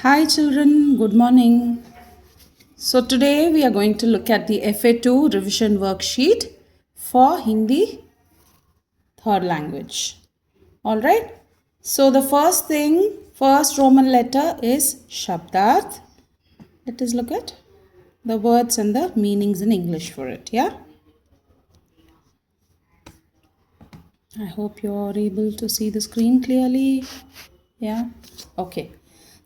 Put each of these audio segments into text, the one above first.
Hi children, good morning. So today we are going to look at the FA2 revision worksheet for Hindi third language. Alright, so the first Roman letter is Shabdarth. Let us look at the words and the meanings in English for it, yeah? I hope you are able to see the screen clearly. Yeah, okay.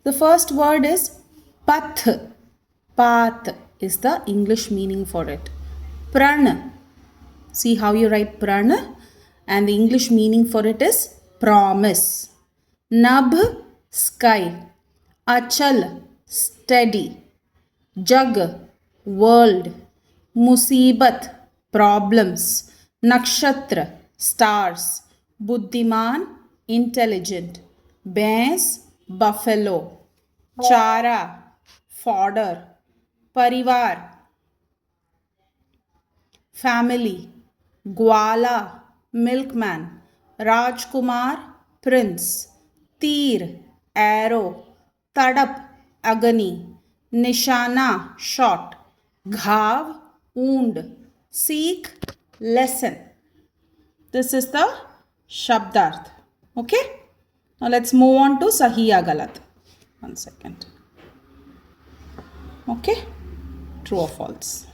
The first word is path. Path is the English meaning for it. Pran. See how you write pran? And the English meaning for it is promise. Nabh, sky. Achal, steady. Jug, world. Musibat, problems. Nakshatra, stars. Buddhiman, intelligent. Bhains, buffalo. Chara, fodder. Parivar, family. Gwala, milkman. Rajkumar, prince. Teer, arrow. Tadap, agony. Nishana, shot. Ghav, wound. Seek, lesson. This is the Shabdarth. Okay? Now let's move on to Sahi ya Galat. 1 second. Okay? True or false?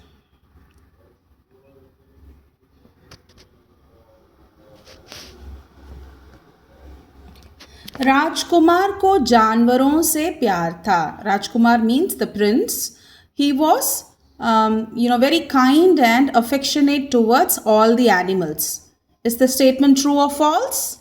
राजकुमार को जानवरों से प्यार था. राजकुमार means the prince. He was, very kind and affectionate towards all the animals. Is the statement true or false?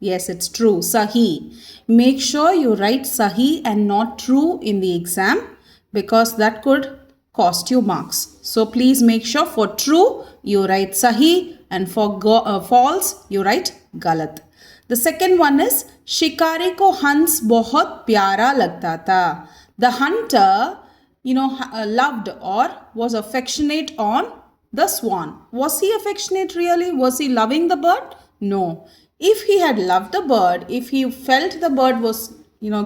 Yes, it's true. Sahi. Make sure you write Sahi and not true in the exam because that could cost you marks. So please make sure for true you write Sahi and for false you write Galat. The second one is शिकारी को हंस बहुत प्यारा लगता था. The hunter, loved or was affectionate on the swan. Was he affectionate really? Was he loving the bird? No. If he had loved the bird, if he felt the bird was,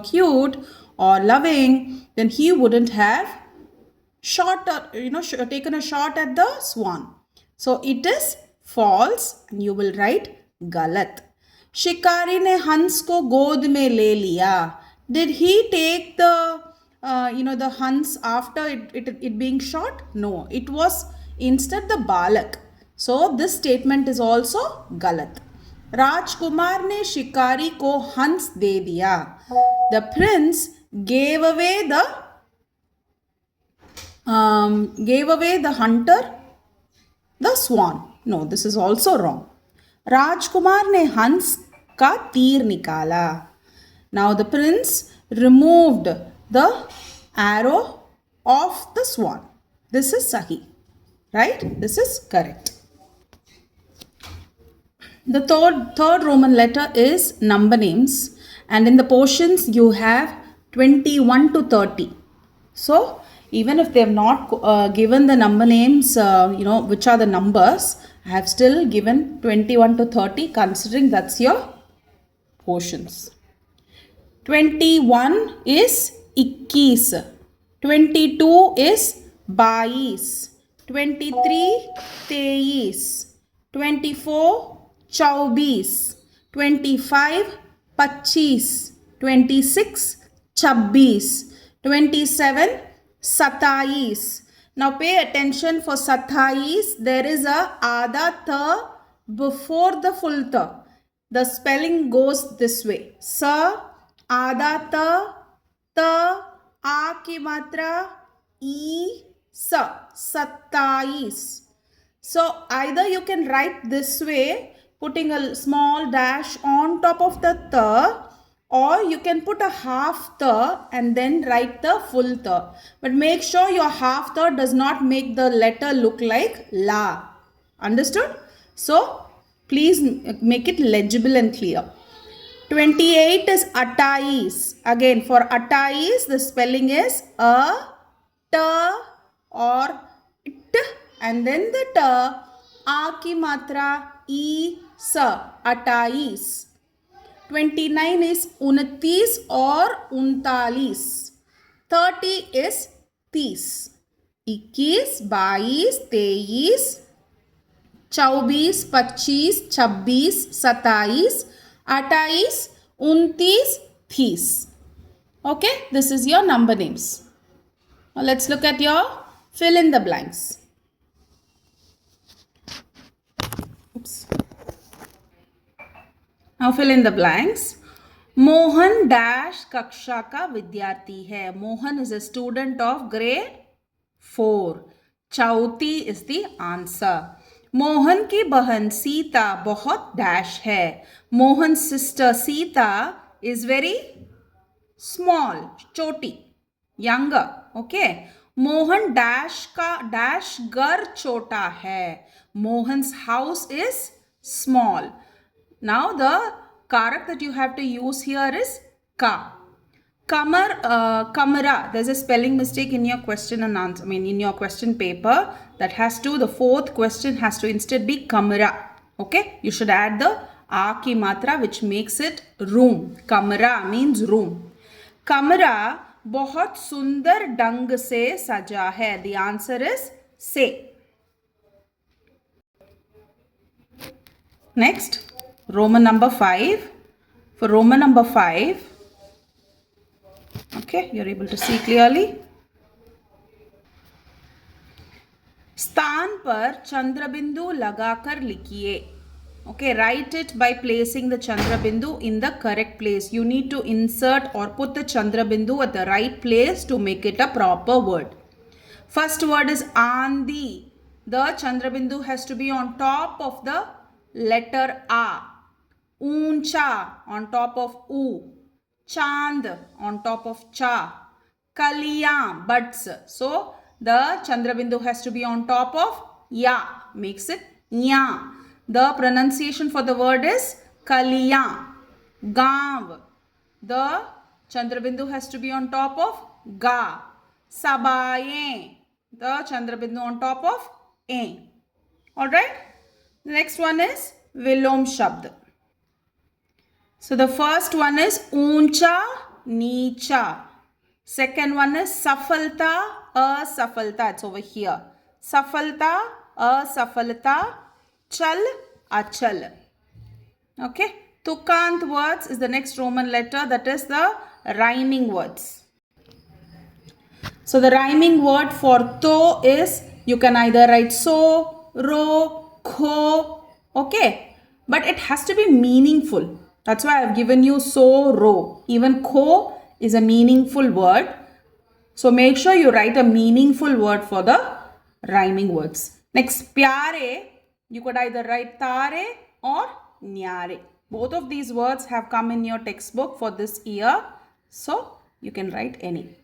cute or loving, then he wouldn't have taken a shot at the swan. So it is false and you will write Galat. शिकारी ने हंस को गोद में ले लिया. Did he take the hans after it being shot? No, it was instead the balak. So this statement is also galat. राजकुमार ने शिकारी को हंस दे दिया. The prince gave away the hunter the swan. No, this is also wrong. राजकुमार ने हंस का तीर निकाला. Now the prince removed the arrow of the swan. This is Sahi. Right? This is correct. The third Roman letter is number names. And in the portions you have 21 to 30. So even if they have not given the number names, which are the numbers, I have still given 21 to 30 considering that's your portions. 21 is 21. 22 is 22. 23 23. 24 24. 25 25. 26 26. 27 27. Now pay attention for 27. There is a Ada Tha before the full Tha. The spelling goes this way. Sa, Ada Tha, Ta, A ki matra, E, Sa, 27. So either you can write this way, putting a small dash on top of the Tha, or you can put a half Tha and then write the full Tha. But make sure your half Tha does not make the letter look like La. Understood? So, please make it legible and clear. 28 is 28. Again, for 28, the spelling is a, ta, or it, and then the ta, a ki matra, e, sa, 28. 29 is 29 और 39. 30 is 30. 21, 22, 23, 24, 25, 26, 27, 28, 29, 30. Okay, this is your number names. Now let's look at your fill in the blanks. Oops. Now fill in the blanks. Mohan dash कक्षा का विद्यार्थी है. Mohan is a student of grade 4. चौथी is the answer. Mohan की बहन सीता बहुत dash है. Mohan sister Sita is very small, छोटी, younger. Okay. मोहन डैश का डैश घर छोटा है. Mohan's house is small. Now the karak that you have to use here is ka. Kamara. There's a spelling mistake in your question and answer. In your question paper. That has to, the fourth question has to instead be kamara. Okay. You should add the a ki matra which makes it room. Kamara means room. Kamara बहुत सुंदर ढंग से सजा है. The answer is से. Next. Roman number 5. For Roman number 5, okay, you're able to see clearly. स्थान पर चंद्र बिंदु लगाकर लिखिए. Okay, write it by placing the chandra bindu in the correct place. You need to insert or put the chandra bindu at the right place to make it a proper word. First word is Andi. The chandra bindu has to be on top of the letter A. Uncha on top of U. Chand on top of Cha. Kaliyam, buds. So the chandra bindu has to be on top of Ya. Makes it Nya. The pronunciation for the word is Kaliyam. Gav. The chandra bindu has to be on top of Ga. Sabaye. The chandra bindu on top of A. Alright. The next one is Vilom Shabd. So the first one is Uncha, Nicha. Second one is Safalta, Asafalta. It's over here. Safalta, Asafalta, Chal, Achal. Okay. Tukant words is the next Roman letter. That is the rhyming words. So the rhyming word for to is, you can either write so, ro, kho. Okay. But it has to be meaningful. That's why I've given you so, ro. Even ko is a meaningful word. So make sure you write a meaningful word for the rhyming words. Next, pyare. You could either write tare or nyare. Both of these words have come in your textbook for this year. So you can write any.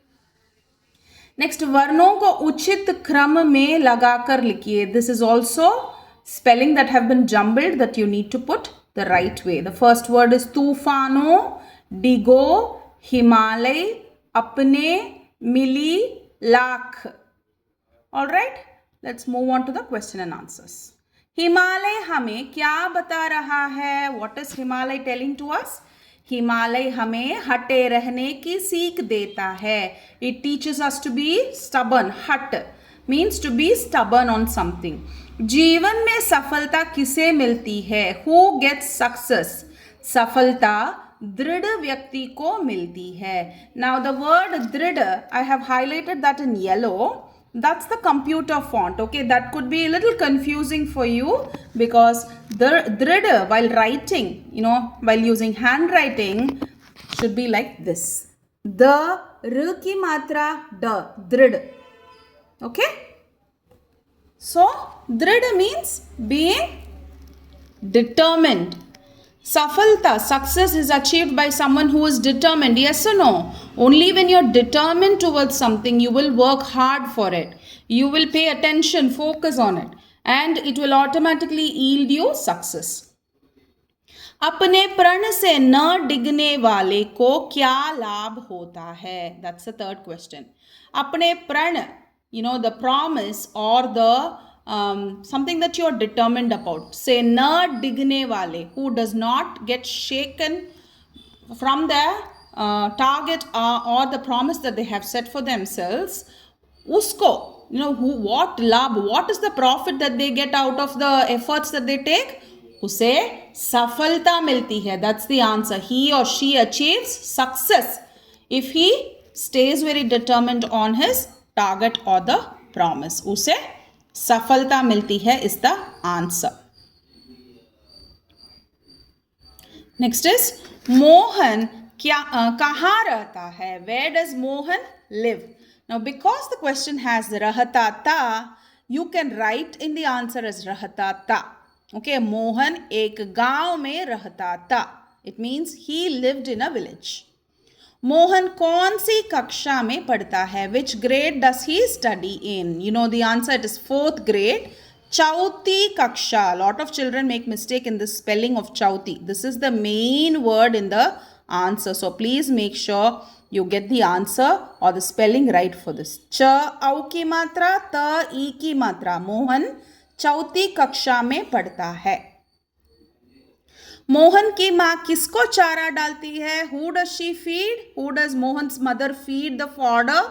Next, वर्णों को उचित क्रम में लगाकर लिखिए. This is also spelling that have been jumbled that you need to put the right way. The first word is तूफानों, डिगो, हिमालय, अपने, मिली, lakh. Alright, let's move on to the question and answers. Himalaya हमें क्या बता रहा है? What is Himalaya telling to us? Himalaya हमें हटे रहने की सीख देता है. It teaches us to be stubborn. हट means to be stubborn on something. जीवन में सफलता किसे मिलती है? Who gets success? सफलता दृढ़ व्यक्ति को मिलती है. Now the word दृढ़, I have highlighted that in yellow. That's the computer font. Okay, that could be a little confusing for you because the drid while writing, while using handwriting should be like this. The r ki matra da, drid. Okay. So drid means being determined. Safalta, success is achieved by someone who is determined. Yes or no? Only when you're determined towards something, you will work hard for it. You will pay attention, focus on it. And it will automatically yield you success. अपने प्रण से न डिगने वाले को क्या लाभ होता है? That's the third question. अपने प्रण, the promise or the something that you are determined about. Say na digne wale, who does not get shaken from the target or the promise that they have set for themselves, usko, what is the profit that they get out of the efforts that they take? उसे सफलता मिलती है. That's the answer. He or she achieves success if he stays very determined on his target or the promise. उसे सफलता मिलती है is the answer. Next is Mohan कहाँ रहता है? Where does Mohan live? Now because the question has रहता था, you can write in the answer as रहता था. Okay, Mohan एक गांव में रहता था. It means he lived in a village. Mohan कौन सी कक्षा में पढ़ता है? Which grade does he study in? You know the answer, it is 4th grade. Chauthi kaksha. A lot of children make mistake in the spelling of chauthi. This is the main word in the answer. So please make sure you get the answer or the spelling right for this. Cha au की मात्रा, ta ई की मात्रा. मोहन चौथी कक्षा में पढ़ता है. मोहन की माँ किसको चारा डालती है? Who does she feed? Who does Mohan's mother feed the fodder?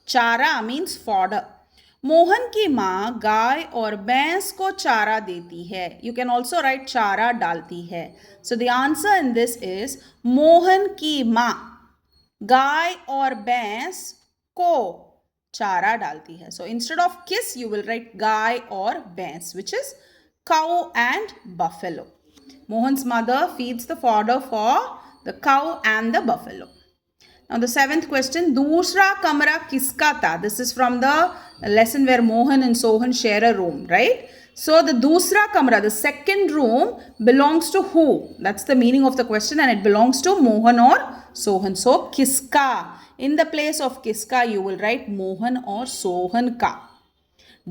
चारा means fodder. मोहन की माँ गाय और भैंस को चारा देती है. You can also write चारा डालती है. So the answer in this is Mohan की माँ गाय और भैंस को चारा डालती है. So instead of kiss you will write गाय और भैंस, which is cow and buffalo. Mohan's mother feeds the fodder for the cow and the buffalo. Now the 7th question, दूसरा कमरा किसका था? This is from the lesson where Mohan and Sohan share a room, right? So the दूसरा कमरा, the second room, belongs to who? That's the meaning of the question, and it belongs to Mohan or Sohan. So किसका? In the place of kiska, you will write Mohan or Sohan ka.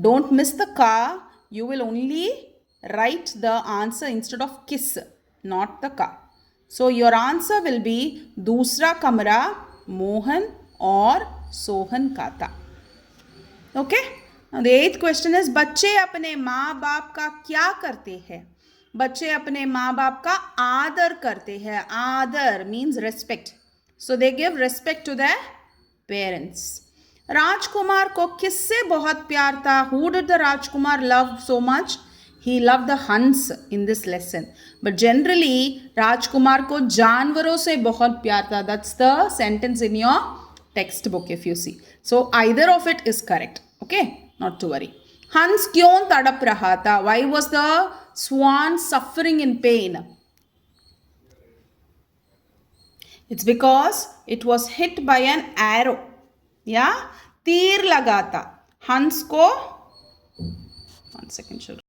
Don't miss the ka. You will only write the answer instead of kiss, not the ka. So your answer will be दूसरा कमरा Mohan or Sohan का था. Okay? Now the 8th question is बच्चे अपने माँ बाप का क्या करते हैं? बच्चे अपने माँ बाप का आदर करते हैं. आदर means respect. So they give respect to their parents. राजकुमार को किससे बहुत प्यार था? Who did the Rajkumar love so much? He loved the hunts in this lesson. But generally, Rajkumar को जानवरों से बहुत प्यार था. That's the sentence in your textbook if you see. So either of it is correct. Okay? Not to worry. हंस क्यों तड़प रहा था? Why was the swan suffering in pain? It's because it was hit by an arrow. Yeah? तीर लगा था. हंस को, 1 second children.